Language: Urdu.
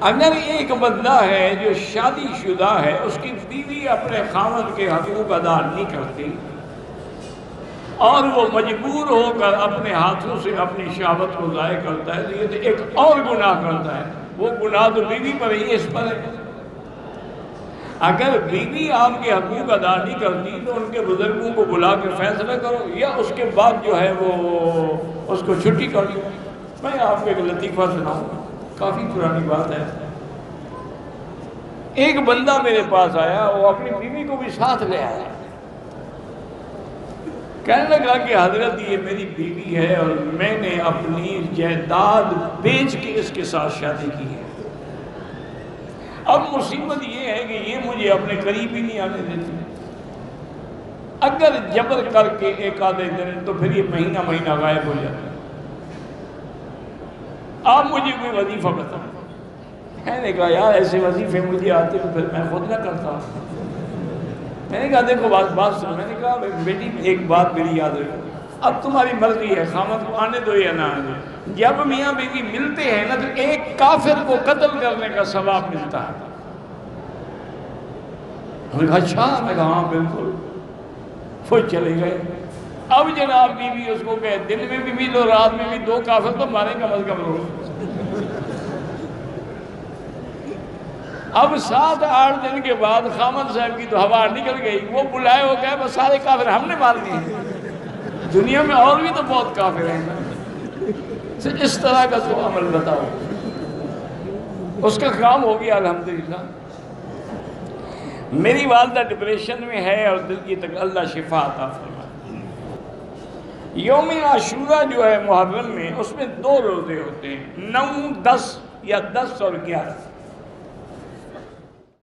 اگر ایک بندہ ہے جو شادی شدہ ہے، اس کی بیوی اپنے خاوند کے حقوق ادا نہیں کرتی اور وہ مجبور ہو کر اپنے ہاتھوں سے اپنی شہوت کو ضائع کرتا ہے، تو یہ تو ایک اور گناہ کرتا ہے۔ وہ گناہ تو بیوی پر ہی، اس پر ہے۔ اگر بیوی آپ کے حقوق ادا نہیں کرتی تو ان کے بزرگوں کو بلا کے فیصلہ کرو، یا اس کے بعد جو ہے وہ اس کو چھٹی کر دو۔ میں آپ کو ایک لطیفہ سناؤں، کافی پرانی بات ہے۔ ایک بندہ میرے پاس آیا، وہ اپنی بیوی کو بھی ساتھ لے آیا، کہنے لگا کہ حضرت یہ میری بیوی ہے اور میں نے اپنی جائیداد بیچ کے اس کے ساتھ شادی کی ہے۔ اب مصیبت یہ ہے کہ یہ مجھے اپنے قریب ہی نہیں آنے دیتی۔ اگر جبر کر کے ایک آدھے دن تو پھر یہ مہینہ مہینہ غائب ہو جاتا ہے۔ آپ مجھے کوئی وظیفہ بتائیں۔ میں نے کہا یار ایسے وظیفے مجھے آتے تو پھر میں خود نہ کرتا۔ میں نے کہا دیکھو بات سنو۔ میں نے کہا بیٹی ایک بات میری یاد رکھو، اب تمہاری مرضی ہے، خامد کو آنے دو یا نہ آنے دو۔ جب میاں بیوی ملتے ہیں نا تو ایک کافر کو قتل کرنے کا ثواب ملتا ہے۔ میں نے کہا اچھا؟ میں کہا ہاں بالکل۔ وہ چلے گئے۔ اب جناب بیوی اس کو کہے دن میں بھی ملو رات میں بھی، دو کافر تو مارے کم از کم روز۔ اب 7-8 دن کے بعد خامد صاحب کی تو ہوا نکل گئی، وہ بلائے ہو گئے، بس سارے کافر ہم نے مار دیے۔ دنیا میں اور بھی تو بہت کافر ہیں۔ اس طرح کا تو عمل بتاؤ، اس کا کام ہو گیا الحمدللہ۔ میری والدہ ڈپریشن میں ہے اور دل کی تک اللہ شفا عطا فرمائے۔ یوم عاشوراء جو ہے محرم میں، اس میں 2 روزے ہوتے ہیں، 9، 10 یا 10 اور 11۔